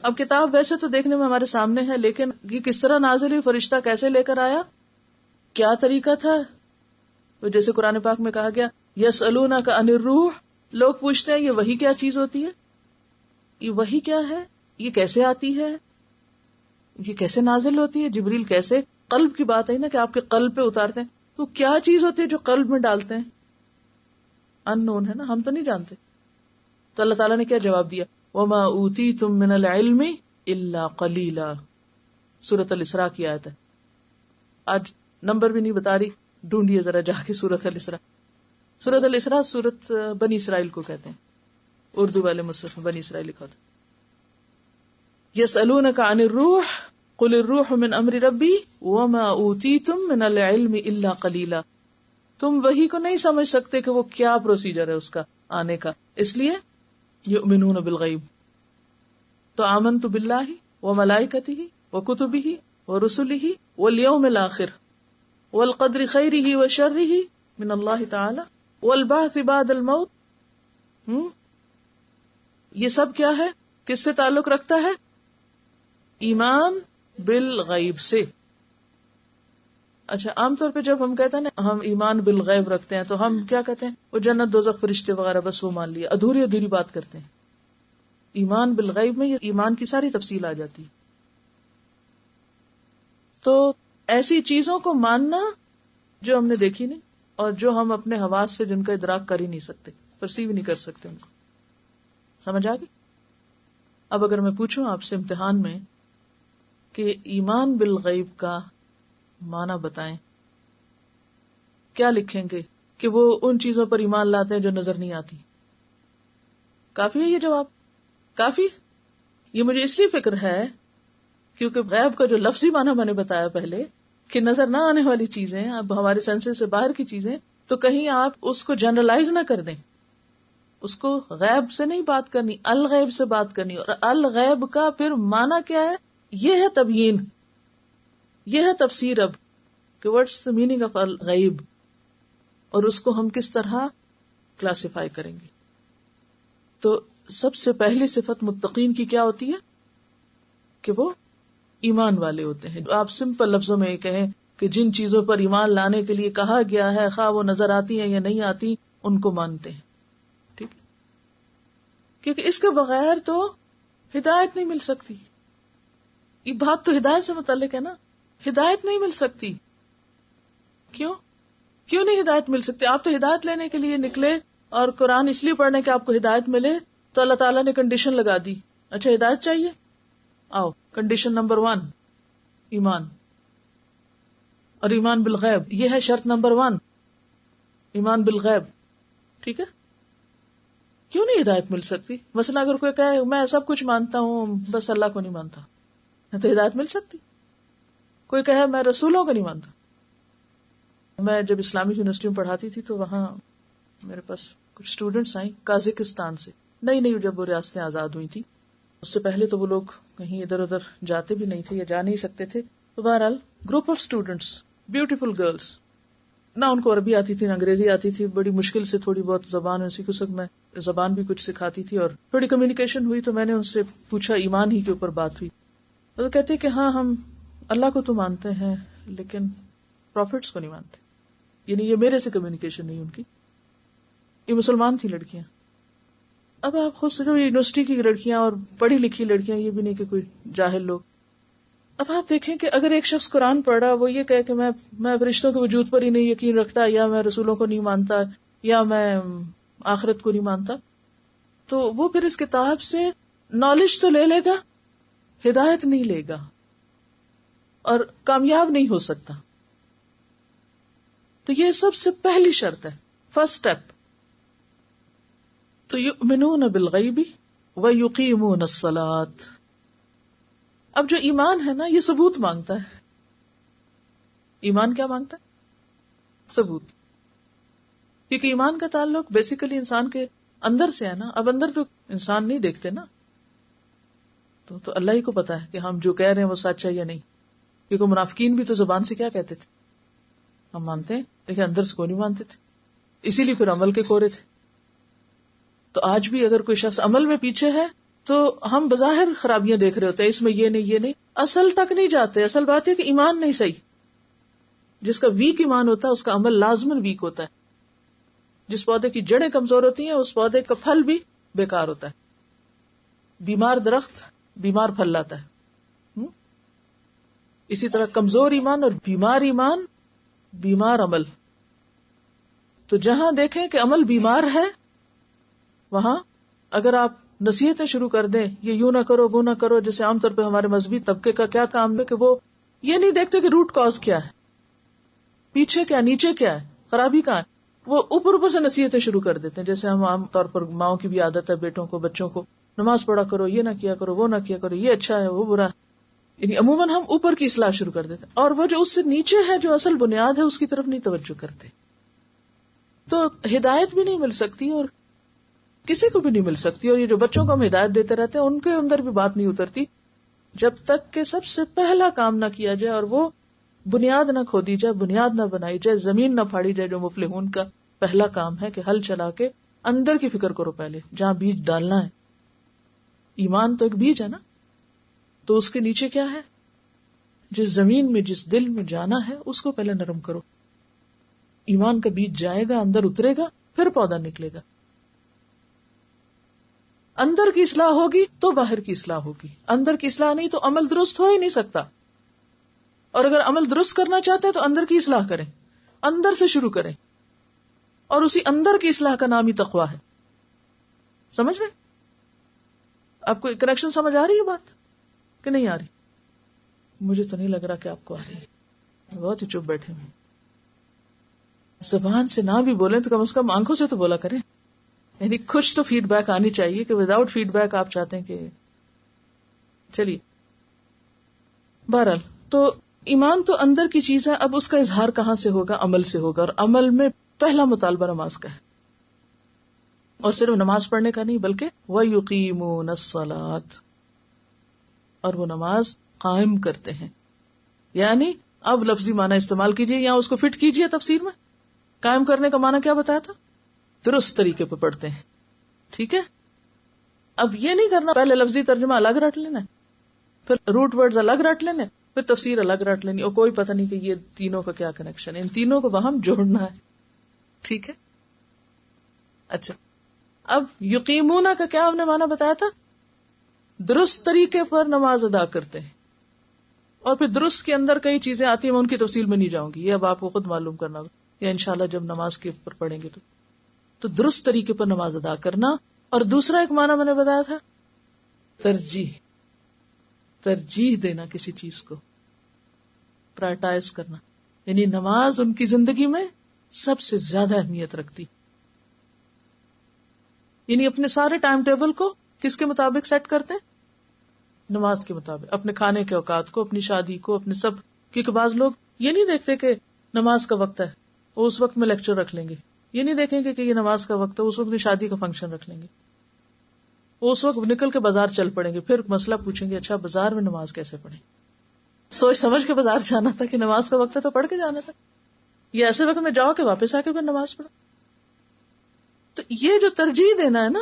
اب کتاب ویسے تو دیکھنے میں ہمارے سامنے ہے، لیکن یہ کس طرح نازل ہوئی، فرشتہ کیسے لے کر آیا، کیا طریقہ تھا؟ تو جیسے قرآن پاک میں کہا گیا یسألونک عن الروح، لوگ پوچھتے ہیں یہ وحی کیا چیز ہوتی ہے، یہ وحی کیا ہے، یہ کیسے آتی ہے، یہ کیسے نازل ہوتی ہے، جبریل کیسے، قلب کی بات ہے نا کہ آپ کے قلب پہ اتارتے ہیں. تو کیا چیز ہوتی ہے جو قلب میں ڈالتے ہیں؟ ان نون ہے نا، ہم تو نہیں جانتے. تو اللہ تعالیٰ نے کیا جواب دیا؟ وما اوتیتم من العلم الا قلیلا. سورۃ الاسراء کی آیت ہے. آج نمبر بھی نہیں بتا رہی، ڈھونڈیے ذرا جا کے سورۃ الاسراء. سورۃ الاسراء سورۃ بنی اسرائیل کو کہتے ہیں، اردو والے مصحف بنی اسرائیل لکھا تھا. یسألونک عن الروح قل الروح من امر ربی وما اوتیتم من العلم الا قلیلا. تم وحی کو نہیں سمجھ سکتے کہ وہ کیا پروسیجر ہے اس کا آنے کا، اس لیے یؤمنون بالغیب. تو آمنت باللہ وملائکتہ وکتبہ ورسلہ والیوم الآخر والقدر خیرہ وشرہ من اللہ تعالی والبعث بعد الموت. یہ سب کیا ہے، کس سے تعلق رکھتا ہے؟ ایمان بالغیب سے. اچھا، عام طور پہ جب ہم کہتے ہیں نا ہم ایمان بالغیب رکھتے ہیں تو ہم کیا کہتے ہیں؟ وہ جنت دوزخ فرشتے وغیرہ بس وہ مان لیا، ادھوری بات کرتے ہیں. ایمان بالغیب میں یہ ایمان کی ساری تفصیل آ جاتی ہے. تو ایسی چیزوں کو ماننا جو ہم نے دیکھی نہیں اور جو ہم اپنے حواس سے جن کا ادراک کر ہی نہیں سکتے، پرسیو نہیں کر سکتے، ان کو سمجھ آ گئی؟ اب اگر میں پوچھوں آپ سے امتحان میں کہ ایمان بالغیب کا معنی بتائیں، کیا لکھیں گے؟ کہ وہ ان چیزوں پر ایمان لاتے ہیں جو نظر نہیں آتی. کافی ہے یہ جواب؟ کافی؟ یہ مجھے اس لیے فکر ہے کیونکہ غیب کا جو لفظی معنی میں نے بتایا پہلے کہ نظر نہ آنے والی چیزیں، اب ہمارے سینسز سے باہر کی چیزیں، تو کہیں آپ اس کو جنرلائز نہ کر دیں. اس کو غیب سے نہیں بات کرنی، الغیب سے بات کرنی. اور الغیب کا پھر معنی کیا ہے؟ یہ ہے تبیین، یہ ہے تفسیر. اب کہ واٹس دی میننگ آف الغیب، اور اس کو ہم کس طرح کلاسیفائی کریں گے. تو سب سے پہلی صفت متقین کی کیا ہوتی ہے؟ کہ وہ ایمان والے ہوتے ہیں. آپ سمپل لفظوں میں یہ کہیں کہ جن چیزوں پر ایمان لانے کے لیے کہا گیا ہے، خواہ وہ نظر آتی ہیں یا نہیں آتی، ان کو مانتے ہیں. ٹھیک ہے؟ کیونکہ اس کے بغیر تو ہدایت نہیں مل سکتی. یہ بات تو ہدایت سے متعلق ہے نا. ہدایت نہیں مل سکتی. کیوں نہیں ہدایت مل سکتی؟ آپ تو ہدایت لینے کے لیے نکلے اور قرآن اس لیے پڑھنے کہ آپ کو ہدایت ملے، تو اللہ تعالیٰ نے کنڈیشن لگا دی. اچھا ہدایت چاہیے، آؤ کنڈیشن نمبر 1 ایمان، اور ایمان بالغیب یہ ہے شرط نمبر 1، ایمان بالغیب. ٹھیک ہے؟ کیوں نہیں ہدایت مل سکتی؟ مثلا اگر کوئی کہے میں سب کچھ مانتا ہوں بس اللہ کو نہیں مانتا، تو ہدایت مل سکتی. کوئی کہے میں رسولوں کو نہیں مانتا. میں جب اسلامک یونیورسٹی میں پڑھاتی تھی تو وہاں میرے پاس کچھ اسٹوڈینٹس آئیں قازقستان سے، نئی جب وہ ریاستیں آزاد ہوئی تھی. اس سے پہلے تو وہ لوگ کہیں ادھر ادھر جاتے بھی نہیں تھے یا جا نہیں سکتے تھے. تو بہرحال group of students, beautiful girls, نہ ان کو عربی آتی تھی نہ انگریزی آتی تھی، بڑی مشکل سے تھوڑی بہت زبان سیکھ سک، میں زبان بھی کچھ سکھاتی تھی اور تھوڑی کمیونیکیشن ہوئی. تو میں نے ان سے پوچھا، ایمان ہی کے اوپر بات ہوئی. تو کہتے کہ ہاں ہم اللہ کو تو مانتے ہیں لیکن پروفٹس کو نہیں مانتے. یعنی یہ میرے سے کمیونیکیشن نہیں ان کی. یہ مسلمان تھی لڑکیاں. اب آپ خود سوچو، یونیورسٹی کی لڑکیاں اور پڑھی لکھی لڑکیاں، یہ بھی نہیں کہ کوئی جاہل لوگ. اب آپ دیکھیں کہ اگر ایک شخص قرآن پڑھ رہا، وہ یہ کہے کہ میں فرشتوں کے وجود پر ہی نہیں یقین رکھتا، یا میں رسولوں کو نہیں مانتا، یا میں آخرت کو نہیں مانتا، تو وہ پھر اس کتاب سے نالج تو لے لے گا، ہدایت نہیں لے گا اور کامیاب نہیں ہو سکتا. تو یہ سب سے پہلی شرط ہے، فرسٹ اسٹیپ. تو یؤمنون بالغیب ویقیمون الصلاۃ. اب جو ایمان ہے نا یہ ثبوت مانگتا ہے. ایمان کیا مانگتا ہے؟ ثبوت. کیونکہ ایمان کا تعلق بیسیکلی انسان کے اندر سے ہے نا. اب اندر تو انسان نہیں دیکھتے نا، تو اللہ ہی کو پتا ہے کہ ہم جو کہہ رہے ہیں وہ سچ ہے یا نہیں. کیونکہ منافقین بھی تو زبان سے کیا کہتے تھے؟ ہم مانتے ہیں، لیکن اندر سے کوئی نہیں مانتے تھے. اسی لیے پھر عمل کے کورے تھے. تو آج بھی اگر کوئی شخص عمل میں پیچھے ہے تو ہم بظاہر خرابیاں دیکھ رہے ہوتے ہیں، اس میں یہ نہیں، اصل تک نہیں جاتے. اصل بات ہے کہ ایمان نہیں صحیح. جس کا ویک ایمان ہوتا ہے اس کا عمل لازماً ویک ہوتا ہے. جس پودے کی جڑیں کمزور ہوتی ہیں اس پودے کا پھل بھی بیکار ہوتا ہے. بیمار درخت بیمار پھل لاتا ہے. اسی طرح کمزور ایمان اور بیمار ایمان، بیمار عمل. تو جہاں دیکھیں کہ عمل بیمار ہے، وہاں اگر آپ نصیحتیں شروع کر دیں، یہ یوں نہ کرو وہ نہ کرو، جیسے عام طور پہ ہمارے مذہبی طبقے کا کیا کام ہے کہ وہ یہ نہیں دیکھتے کہ روٹ کاز کیا ہے، پیچھے کیا، نیچے کیا ہے، خرابی کہاں ہے. وہ اوپر سے نصیحتیں شروع کر دیتے ہیں. جیسے ہم عام طور پر ماؤں کی بھی عادت ہے بیٹوں کو، بچوں کو نماز پڑھا کرو، یہ نہ کیا کرو، وہ نہ کیا کرو، یہ اچھا ہے وہ برا. یعنی عموماً ہم اوپر کی اصلاح شروع کر دیتے ہیں، اور وہ جو اس سے نیچے ہے، جو اصل بنیاد ہے، اس کی طرف نہیں توجہ کرتے. تو ہدایت بھی نہیں مل سکتی اور کسی کو بھی نہیں مل سکتی. اور یہ جو بچوں کو ہم ہدایت دیتے رہتے ہیں ان کے اندر بھی بات نہیں اترتی جب تک کہ سب سے پہلا کام نہ کیا جائے اور وہ بنیاد نہ کھودی جائے, بنیاد نہ بنائی جائے, زمین نہ پھاڑی جائے, جو مفلحون کا پہلا کام ہے کہ ہل چلا کے اندر کی فکر کرو پہلے, جہاں بیج ڈالنا ہے. ایمان تو ایک بیج ہے نا, تو اس کے نیچے کیا ہے؟ جس زمین میں, جس دل میں جانا ہے اس کو پہلے نرم کرو. ایمان کا بیج جائے گا, اندر اترے گا, پھر پودا نکلے گا. اندر کی اصلاح ہوگی تو باہر کی اصلاح ہوگی. اندر کی اصلاح نہیں تو عمل درست ہو ہی نہیں سکتا. اور اگر عمل درست کرنا چاہتے ہیں تو اندر کی اصلاح کریں, اندر سے شروع کریں. اور اسی اندر کی اصلاح کا نام ہی تقویٰ ہے. سمجھ رہے؟ آپ کو کنیکشن سمجھ آ رہی ہے بات کہ نہیں آ رہی؟ مجھے تو نہیں لگ رہا کہ آپ کو آ رہی ہے, بہت ہی چپ بیٹھے ہوئے. زبان سے نہ بھی بولیں تو کم از کم آنکھوں سے تو بولا کریں. یعنی کچھ تو فیڈ بیک آنی چاہیے کہ وداؤٹ فیڈ بیک آپ چاہتے ہیں کہ چلیے. بہرحال تو ایمان تو اندر کی چیز ہے. اب اس کا اظہار کہاں سے ہوگا؟ عمل سے ہوگا. اور عمل میں پہلا مطالبہ نماز کا ہے. اور صرف نماز پڑھنے کا نہیں بلکہ وَيُقِيمُونَ الصَّلَاةَ, اور وہ نماز قائم کرتے ہیں. یعنی اب لفظی معنی استعمال کیجئے یا اس کو فٹ کیجئے تفسیر میں. قائم کرنے کا معنی کیا بتایا تھا؟ درست طریقے پہ پڑھتے ہیں. ٹھیک ہے. اب یہ نہیں کرنا پہلے لفظی ترجمہ الگ رٹ لینا, پھر روٹ ورڈز الگ رٹ لینے, پھر تفسیر الگ رٹ لینی, اور کوئی پتہ نہیں کہ یہ تینوں کا کیا کنیکشن ہے. ان تینوں کو وہاں جوڑنا ہے. ٹھیک ہے. اچھا, اب یقیمون کا کیا ہم نے معنی بتایا تھا؟ درست طریقے پر نماز ادا کرتے ہیں. اور پھر درست کے اندر کئی چیزیں آتی ہیں, میں ان کی تفصیل میں نہیں جاؤں گی, یہ اب آپ کو خود معلوم کرنا ہوگا یا انشاءاللہ جب نماز کے اوپر پڑھیں گے تو درست طریقے پر نماز ادا کرنا. اور دوسرا ایک معنی میں نے بتایا تھا ترجیح, ترجیح دینا کسی چیز کو, پرائرٹائز کرنا. یعنی نماز ان کی زندگی میں سب سے زیادہ اہمیت رکھتی. یعنی اپنے سارے ٹائم ٹیبل کو کس کے مطابق سیٹ کرتے ہیں؟ نماز کے مطابق. اپنے کھانے کے اوقات کو, اپنی شادی کو, اپنے سب. کیونکہ بعض لوگ یہ نہیں دیکھتے کہ نماز کا وقت ہے, وہ اس وقت میں لیکچر رکھ لیں گے. یہ نہیں دیکھیں گے کہ یہ نماز کا وقت ہے, اس وقت شادی کا فنکشن رکھ لیں گے. وہ اس وقت نکل کے بازار چل پڑیں گے, پھر مسئلہ پوچھیں گے اچھا بازار میں نماز کیسے پڑھیں؟ سوچ سمجھ کے بازار جانا تھا کہ نماز کا وقت ہے تو پڑھ کے جانا تھا, یہ ایسے وقت میں جاؤ کہ واپس آ کے پھر نماز پڑھو. تو یہ جو ترجیح دینا ہے نا,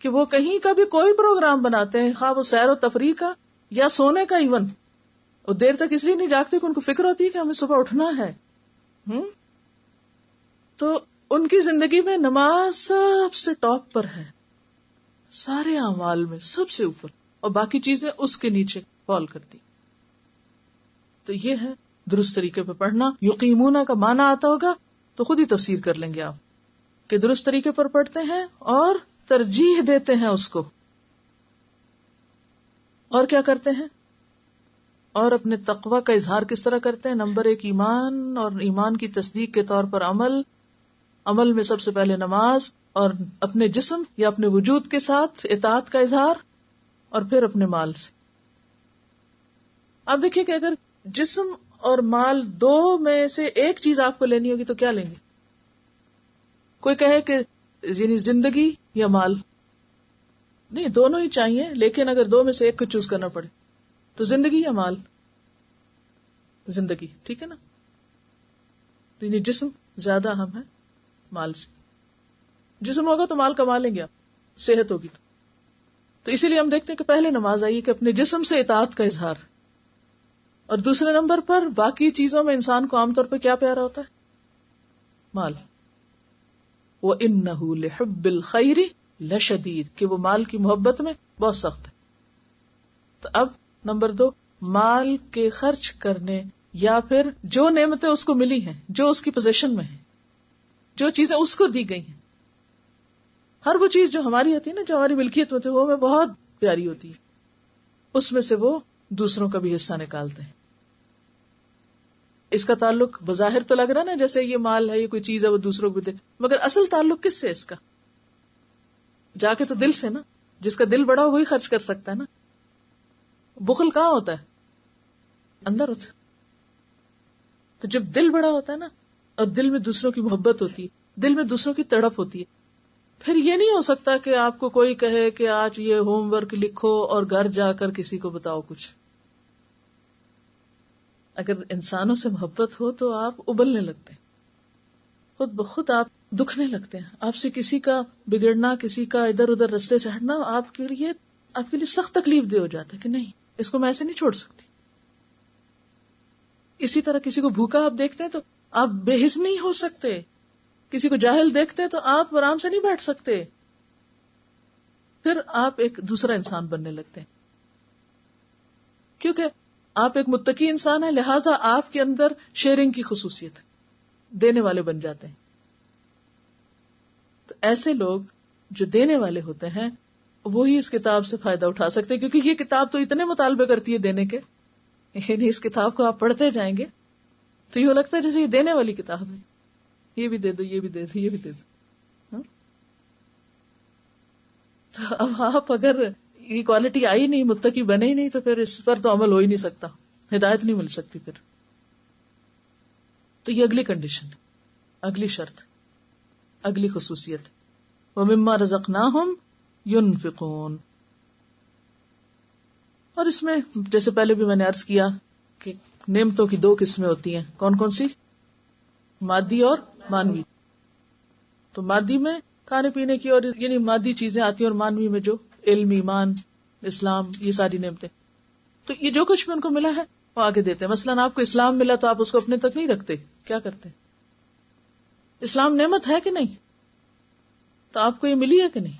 کہ وہ کہیں کا بھی کوئی پروگرام بناتے ہیں, خواہ وہ سیر و تفریح کا یا سونے کا, ایون وہ دیر تک اس لیے نہیں جاگتے کہ ان کو فکر ہوتی ہے کہ ہمیں صبح اٹھنا ہے. تو ان کی زندگی میں نماز سب سے ٹاپ پر ہے, سارے اعمال میں سب سے اوپر, اور باقی چیزیں اس کے نیچے فال کرتی. تو یہ ہے درست طریقے پہ پڑھنا. یقیمون کا معنی آتا ہوگا تو خود ہی تفسیر کر لیں گے آپ کہ درست طریقے پر پڑھتے ہیں اور ترجیح دیتے ہیں اس کو. اور کیا کرتے ہیں؟ اور اپنے تقوی کا اظہار کس طرح کرتے ہیں؟ نمبر 1 ایمان, اور ایمان کی تصدیق کے طور پر عمل. عمل میں سب سے پہلے نماز, اور اپنے جسم یا اپنے وجود کے ساتھ اطاعت کا اظہار, اور پھر اپنے مال سے. آپ دیکھیے کہ اگر جسم اور مال دو میں سے ایک چیز آپ کو لینی ہوگی تو کیا لیں گے؟ کوئی کہے کہ یعنی زندگی یا مال, نہیں دونوں ہی چاہیے, لیکن اگر دو میں سے ایک کو چوز کرنا پڑے تو زندگی یا مال؟ زندگی. ٹھیک ہے نا. یعنی جسم زیادہ اہم ہے مال سے. جسم ہوگا تو مال کما لیں گے آپ, صحت ہوگی تو اسی لیے ہم دیکھتے ہیں کہ پہلے نماز آئی کہ اپنے جسم سے اطاعت کا اظہار, اور دوسرے نمبر پر باقی چیزوں میں انسان کو عام طور پہ کیا پیارا ہوتا ہے؟ مال. وَإِنَّهُ لِحُبِّ الْخَيْرِ لَشَدِيدٌ, کہ وہ مال کی محبت میں بہت سخت ہے. تو اب نمبر 2, مال کے خرچ کرنے یا پھر جو نعمتیں اس کو ملی ہیں, جو اس کی پوزیشن میں ہیں, جو چیزیں اس کو دی گئی ہیں. ہر وہ چیز جو ہماری ہوتی ہے نا, جو ہماری ملکیت میں ہوتی ہے, وہ ہمیں بہت پیاری ہوتی ہے, اس میں سے وہ دوسروں کا بھی حصہ نکالتے ہیں. اس کا تعلق بظاہر تو لگ رہا نا جیسے یہ مال ہے, یہ کوئی چیز ہے, وہ دوسروں کو بھی دے, مگر اصل تعلق کس سے اس کا؟ جا کے تو دل سے نا. جس کا دل بڑا ہو وہی خرچ کر سکتا ہے نا. بخل کہاں ہوتا ہے؟ اندر ہوتا ہے. تو جب دل بڑا ہوتا ہے نا, اور دل میں دوسروں کی محبت ہوتی ہے, دل میں دوسروں کی تڑپ ہوتی ہے. پھر یہ نہیں ہو سکتا کہ آپ کو کوئی کہے کہ آج یہ ہوم ورک لکھو اور گھر جا کر کسی کو بتاؤ کچھ. اگر انسانوں سے محبت ہو تو آپ ابلنے لگتے ہیں, خود بخود آپ دکھنے لگتے ہیں. آپ سے کسی کا بگڑنا, کسی کا ادھر ادھر رستے سے ہٹنا آپ کے لیے سخت تکلیف دہ ہو جاتا ہے کہ نہیں, اس کو میں ایسے نہیں چھوڑ سکتی. اسی طرح کسی کو بھوکا آپ دیکھتے ہیں تو آپ بے حس نہیں ہو سکتے. کسی کو جاہل دیکھتے ہیں تو آپ آرام سے نہیں بیٹھ سکتے. پھر آپ ایک دوسرا انسان بننے لگتے ہیں, کیونکہ آپ ایک متقی انسان ہیں, لہٰذا آپ کے اندر شیئرنگ کی خصوصیت, دینے والے بن جاتے ہیں. تو ایسے لوگ جو دینے والے ہوتے ہیں وہی اس کتاب سے فائدہ اٹھا سکتے ہیں, کیونکہ یہ کتاب تو اتنے مطالبے کرتی ہے دینے کے, یعنی اس کتاب کو آپ پڑھتے جائیں گے تو یہ لگتا ہے جیسے یہ دینے والی کتاب ہے, یہ بھی دے دو, یہ بھی دے دو, یہ بھی دے دو. تو اب آپ اگر یہ کوالٹی آئی نہیں, متقی بنے ہی نہیں, تو پھر اس پر تو عمل ہو ہی نہیں سکتا, ہدایت نہیں مل سکتی پھر. تو یہ اگلی کنڈیشن, اگلی شرط, اگلی خصوصیت, وَمِمَّا رَزَقْنَاهُمْ يُنْفِقُونَ. اور اس میں جیسے پہلے بھی میں نے عرض کیا کہ نعمتوں کی 2 قسمیں ہوتی ہیں. کون کون سی؟ مادی اور مانوی. تو مادی میں کھانے پینے کی اور یعنی مادی چیزیں آتی ہیں, اور مانوی میں جو علم, ایمان, اسلام, یہ ساری نعمتیں. تو یہ جو کچھ بھی ان کو ملا ہے وہ آگے دیتے ہیں. مثلاً آپ کو اسلام ملا تو آپ اس کو اپنے تک نہیں رکھتے, کیا کرتے؟ اسلام نعمت ہے کہ نہیں, تو آپ کو یہ ملی ہے کہ نہیں,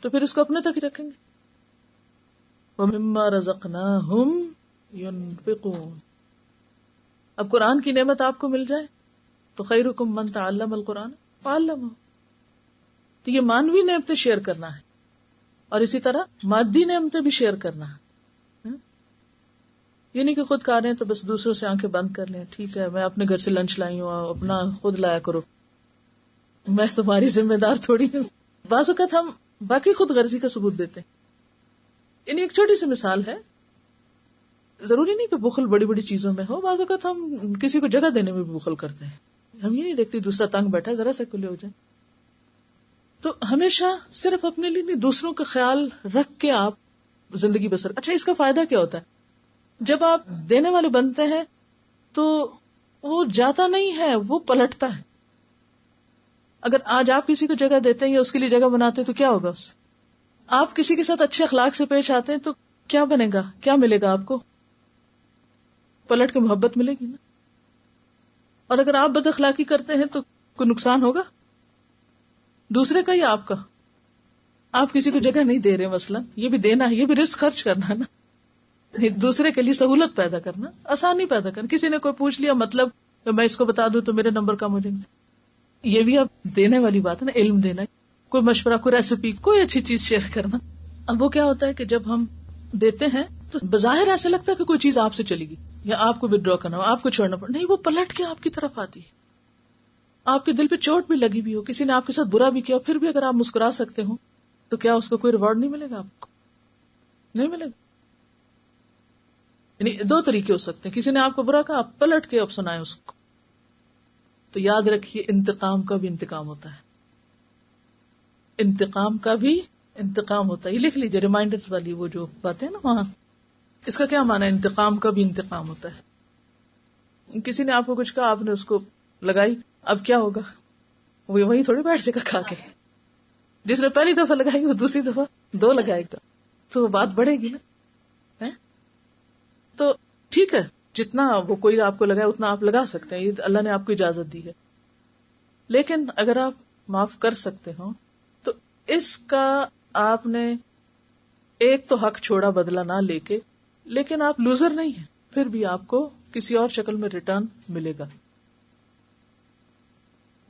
تو پھر اس کو اپنے تک ہی رکھیں گے. وَمِمَّا رَزَقْنَاهُمْ يُنْفِقُونَ. اب قرآن کی نعمت آپ کو مل جائے تو خیرکم من تعلم القرآن وعلمہ. تو یہ مانوی نعمتیں شیئر کرنا ہے, اور اسی طرح مادی نعمتیں بھی شیئر کرنا ہے. یہ نہیں کہ خود کھا رہے ہیں تو بس دوسروں سے آنکھیں بند کر لیں, ٹھیک ہے میں اپنے گھر سے لنچ لائی ہوں, اپنا خود لایا کرو, میں تمہاری ذمہ دار تھوڑی ہوں. بعض اوقات ہم باقی خود غرضی کا ثبوت دیتے ہیں. یعنی ایک چھوٹی سی مثال ہے, ضروری نہیں کہ بخل بڑی بڑی چیزوں میں ہو, بعض اوقات ہم کسی کو جگہ دینے میں بھی بخل کرتے ہیں. ہم یہ نہیں دیکھتے دوسرا تنگ بیٹھا ہے, ذرا سا کلے ہو جائے. تو ہمیشہ صرف اپنے لیے نہیں, دوسروں کا خیال رکھ کے آپ زندگی بسر. اچھا, اس کا فائدہ کیا ہوتا ہے؟ جب آپ دینے والے بنتے ہیں تو وہ جاتا نہیں ہے, وہ پلٹتا ہے. اگر آج آپ کسی کو جگہ دیتے ہیں یا اس کے لیے جگہ بناتے ہیں تو کیا ہوگا اس سے؟ آپ کسی کے ساتھ اچھے اخلاق سے پیش آتے ہیں تو کیا بنے گا, کیا ملے گا آپ کو؟ پلٹ کے محبت ملے گی نا. اور اگر آپ بد اخلاقی کرتے ہیں تو کوئی نقصان ہوگا دوسرے کا یا آپ کا؟ آپ کسی کو جگہ نہیں دے رہے, مثلا یہ بھی دینا ہے, یہ بھی رزق خرچ کرنا ہے نا, دوسرے کے لیے سہولت پیدا کرنا, آسانی پیدا کرنا. کسی نے کوئی پوچھ لیا مطلب میں اس کو بتا دوں تو میرے نمبر کم ہو جائیں گے, یہ بھی اب دینے والی بات ہے نا, علم دینا, کوئی مشورہ, کوئی ریسیپی, کوئی اچھی چیز شیئر کرنا. اب وہ کیا ہوتا ہے کہ جب ہم دیتے ہیں تو بظاہر ایسا لگتا ہے کہ کوئی چیز آپ سے چلی گئی یا آپ کو ودرا کرنا ہو, آپ کو چھوڑنا پڑا. نہیں, وہ پلٹ کے آپ کی طرف آتی ہے. آپ کے دل پہ چوٹ بھی لگی بھی ہو, کسی نے آپ کے ساتھ برا بھی کیا, پھر بھی اگر آپ مسکرا سکتے ہو تو کیا اس کو کوئی ریوارڈ نہیں ملے گا آپ کو؟ نہیں ملے گا. یعنی 2 طریقے ہو سکتے ہیں, کسی نے آپ کو برا کہا, آپ پلٹ کے اب سنائے اس کو. تو یاد رکھیے انتقام کا بھی انتقام ہوتا ہے, انتقام کا بھی انتقام ہوتا ہے. یہ لکھ لیجیے ریمائنڈر والی وہ جو باتیں نا وہاں, اس کا کیا معنی ہے؟ انتقام کا بھی انتقام ہوتا ہے. کسی نے آپ کو کچھ کہا, آپ نے اس کو لگائی, اب کیا ہوگا؟ وہ وہیں تھوڑی بیٹھ جائے گا کھا کے. جس نے پہلی دفعہ لگائی وہ دوسری دفعہ 2 لگائے گا تو وہ بات بڑھے گی نا. تو ٹھیک ہے, جتنا وہ کوئی آپ کو لگائے اتنا آپ لگا سکتے ہیں, یہ اللہ نے آپ کو اجازت دی ہے. لیکن اگر آپ معاف کر سکتے ہو تو اس کا آپ نے ایک تو حق چھوڑا بدلہ نہ لے کے, لیکن آپ لوزر نہیں ہیں, پھر بھی آپ کو کسی اور شکل میں ریٹرن ملے گا.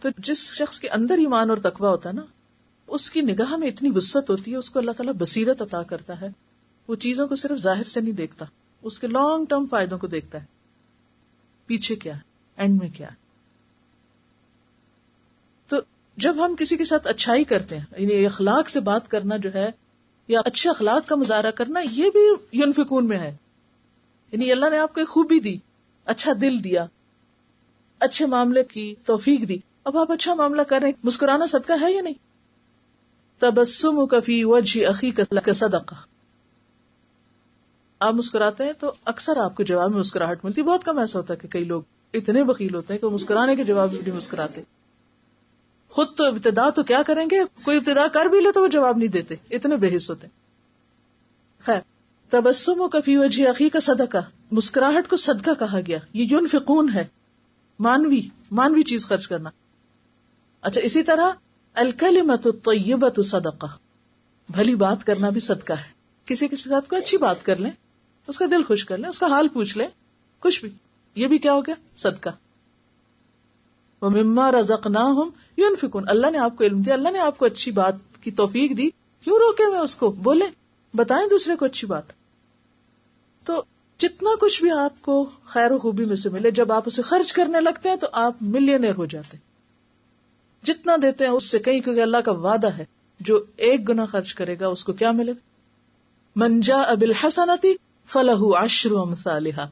تو جس شخص کے اندر ایمان اور تقوی ہوتا ہے نا, اس کی نگاہ میں اتنی وسعت ہوتی ہے, اس کو اللہ تعالیٰ بصیرت عطا کرتا ہے. وہ چیزوں کو صرف ظاہر سے نہیں دیکھتا, اس کے لانگ ٹرم فائدوں کو دیکھتا ہے, پیچھے کیا ہے, اینڈ میں کیا ہے. تو جب ہم کسی کے ساتھ اچھائی کرتے ہیں, یعنی اخلاق سے بات کرنا جو ہے, یا اچھے اخلاق کا مظاہرہ کرنا, یہ بھی ینفقون میں ہے. یعنی اللہ نے آپ کو ایک خوبی دی, اچھا دل دیا, اچھے معاملے کی توفیق دی, اب آپ اچھا معاملہ کر رہے ہیں، مسکرانا صدقہ ہے یا نہیں؟ تبسمک فی وجہ اخیک صدقہ. آپ مسکراتے ہیں تو اکثر آپ کو جواب میں مسکراہٹ ملتی. بہت کم ایسا ہوتا ہے کہ کئی لوگ اتنے بخیل ہوتے ہیں کہ مسکرانے کے جواب بھی نہیں مسکراتے. خود تو ابتدا تو کیا کریں گے، کوئی ابتدا کر بھی لے تو وہ جواب نہیں دیتے، اتنے بے حس ہوتے. خیر، تبسمک فی وجہ اخیک صدقہ، مسکراہٹ کو صدقہ کہا گیا. یہ ینفقون ہے، مانوی چیز خرچ کرنا. اچھا، اسی طرح الکلمۃ الطیبۃ صدقہ، بھلی بات کرنا بھی صدقہ ہے. کسی کے ساتھ کوئی اچھی بات کر لیں، اس کا دل خوش کر لیں، اس کا حال پوچھ لیں، کچھ بھی، یہ بھی کیا ہو گیا؟ صدقہ. وَمِمَّا رَزَقْنَاهُمْ يُنْفِقُونَ. اللہ نے آپ کو علم دیا، اللہ نے آپ کو اچھی بات کی توفیق دی، کیوں روکے ہوئے اس کو؟ بولیں، بتائیں دوسرے کو اچھی بات. تو جتنا کچھ بھی آپ کو خیر و خوبی میں سے ملے، جب آپ اسے خرچ کرنے لگتے ہیں تو آپ ملینئر ہو جاتے ہیں. جتنا دیتے ہیں اس سے کہیں، کیونکہ اللہ کا وعدہ ہے جو ایک گنا خرچ کرے گا اس کو کیا ملے گا؟ من جاء بالحسنۃ فلہ عشر امثالھا.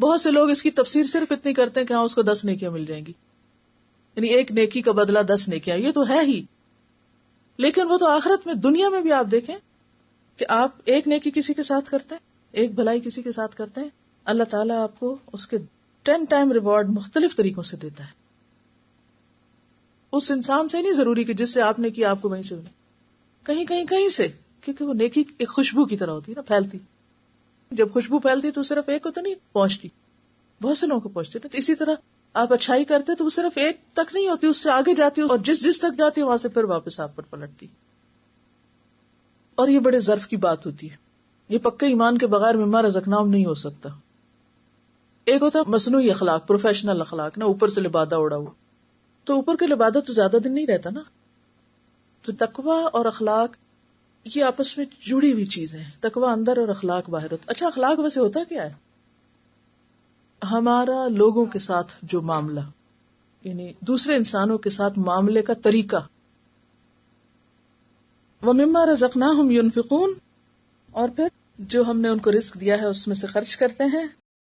بہت سے لوگ اس کی تفسیر صرف اتنی کرتے ہیں کہ ہاں اس کو 10 نیکیاں مل جائیں گی، یعنی ایک نیکی کا بدلہ 10 نیکیاں. یہ تو ہے ہی، لیکن وہ تو آخرت میں. دنیا میں بھی آپ دیکھیں کہ آپ ایک نیکی کسی کے ساتھ کرتے ہیں، ایک بھلائی کسی کے ساتھ کرتے ہیں، اللہ تعالیٰ آپ کو اس کے 10 ٹائم ریوارڈ مختلف طریقوں سے دیتا ہے. اس انسان سے نہیں ضروری کہ جس سے آپ نے کیا آپ کو وہیں سے ملے، کہیں سے، کیونکہ وہ نیکی ایک خوشبو کی طرح ہوتی ہے نا، پھیلتی. جب خوشبو پھیلتی تو صرف ایک کو تو نہیں پہنچتی، بہت سے لوگوں کو پہنچتی. تو اسی طرح آپ اچھائی کرتے تو وہ صرف ایک تک نہیں ہوتی، اس سے آگے جاتی اور جس تک جاتی ہے وہاں سے پھر واپس آپ پر پلٹتی. اور یہ بڑے ظرف کی بات ہوتی ہے. یہ پکے ایمان کے بغیر مما رزقناہم نہیں ہو سکتا. ایک ہوتا ہے مصنوعی اخلاق، پروفیشنل اخلاق، نا اوپر سے لبادہ اڑا ہوا. تو اوپر کے لبادہ تو زیادہ دن نہیں رہتا نا. تو تقویٰ اور اخلاق یہ آپس میں جڑی ہوئی چیزیں ہیں. تقویٰ اندر اور اخلاق باہر ہوتا. اچھا، اخلاق ویسے ہوتا کیا ہے؟ ہمارا لوگوں کے ساتھ جو معاملہ، یعنی دوسرے انسانوں کے ساتھ معاملے کا طریقہ. وَمِمَّا رَزَقْنَاهُمْ يُنْفِقُونَ، اور پھر جو ہم نے ان کو رزق دیا ہے اس میں سے خرچ کرتے ہیں.